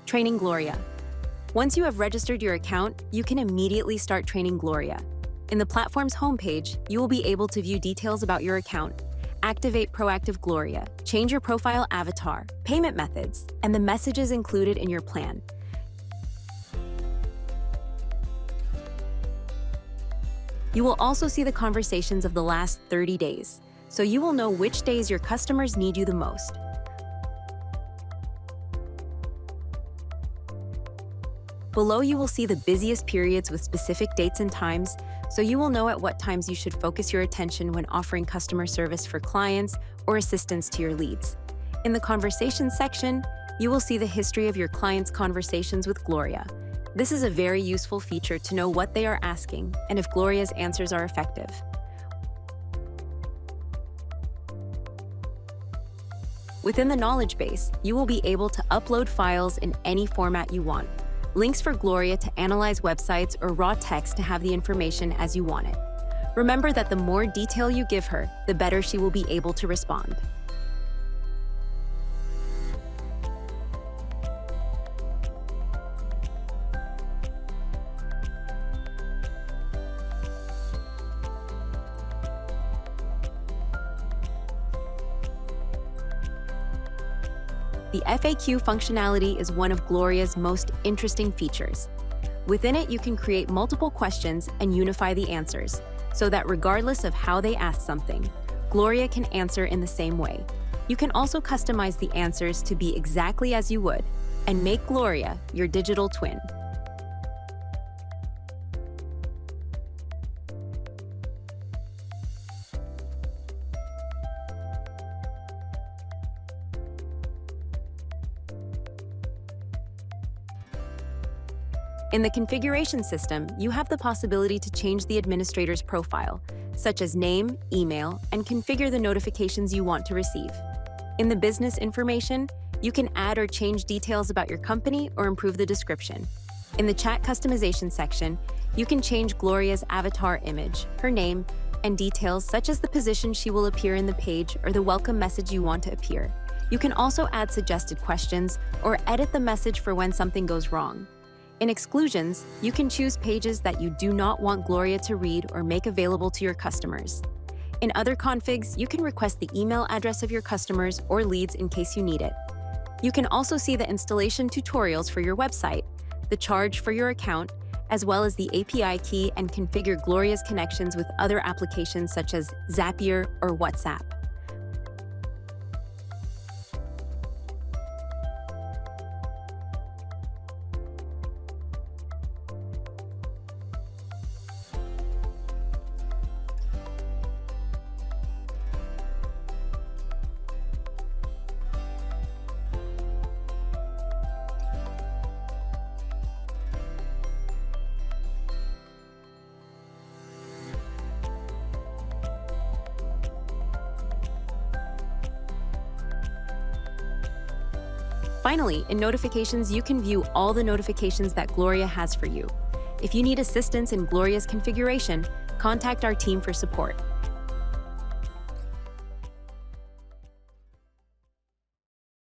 Training Gloria. Once you have registered your account, you can immediately start training Gloria. In the platform's homepage, you will be able to view details about your account, activate proactive Gloria, change your profile avatar, payment methods, and the messages included in your plan. You will also see the conversations of the last 30 days, so you will know which days your customers need you the most. Below, you will see the busiest periods with specific dates and times, so you will know at what times you should focus your attention when offering customer service for clients or assistance to your leads. In the Conversations section, you will see the history of your clients' conversations with Gloria. This is a very useful feature to know what they are asking and if Gloria's answers are effective. Within the knowledge base, you will be able to upload files in any format you want. Links for Gloria to analyze websites or raw text to have the information as you want it. Remember that the more detail you give her, the better she will be able to respond. The FAQ functionality is one of Gloria's most interesting features. Within it, you can create multiple questions and unify the answers, so that regardless of how they ask something, Gloria can answer in the same way. You can also customize the answers to be exactly as you would, and make Gloria your digital twin. In the configuration system, you have the possibility to change the administrator's profile, such as name, email, and configure the notifications you want to receive. In the business information, you can add or change details about your company or improve the description. In the chat customization section, you can change Gloria's avatar image, her name, and details such as the position she will appear in the page or the welcome message you want to appear. You can also add suggested questions or edit the message for when something goes wrong. In exclusions, you can choose pages that you do not want Gloria to read or make available to your customers. In other configs, you can request the email address of your customers or leads in case you need it. You can also see the installation tutorials for your website, the charge for your account, as well as the API key, and configure Gloria's connections with other applications such as Zapier or WhatsApp. Finally, in notifications, you can view all the notifications that Gloria has for you. If you need assistance in Gloria's configuration, contact our team for support.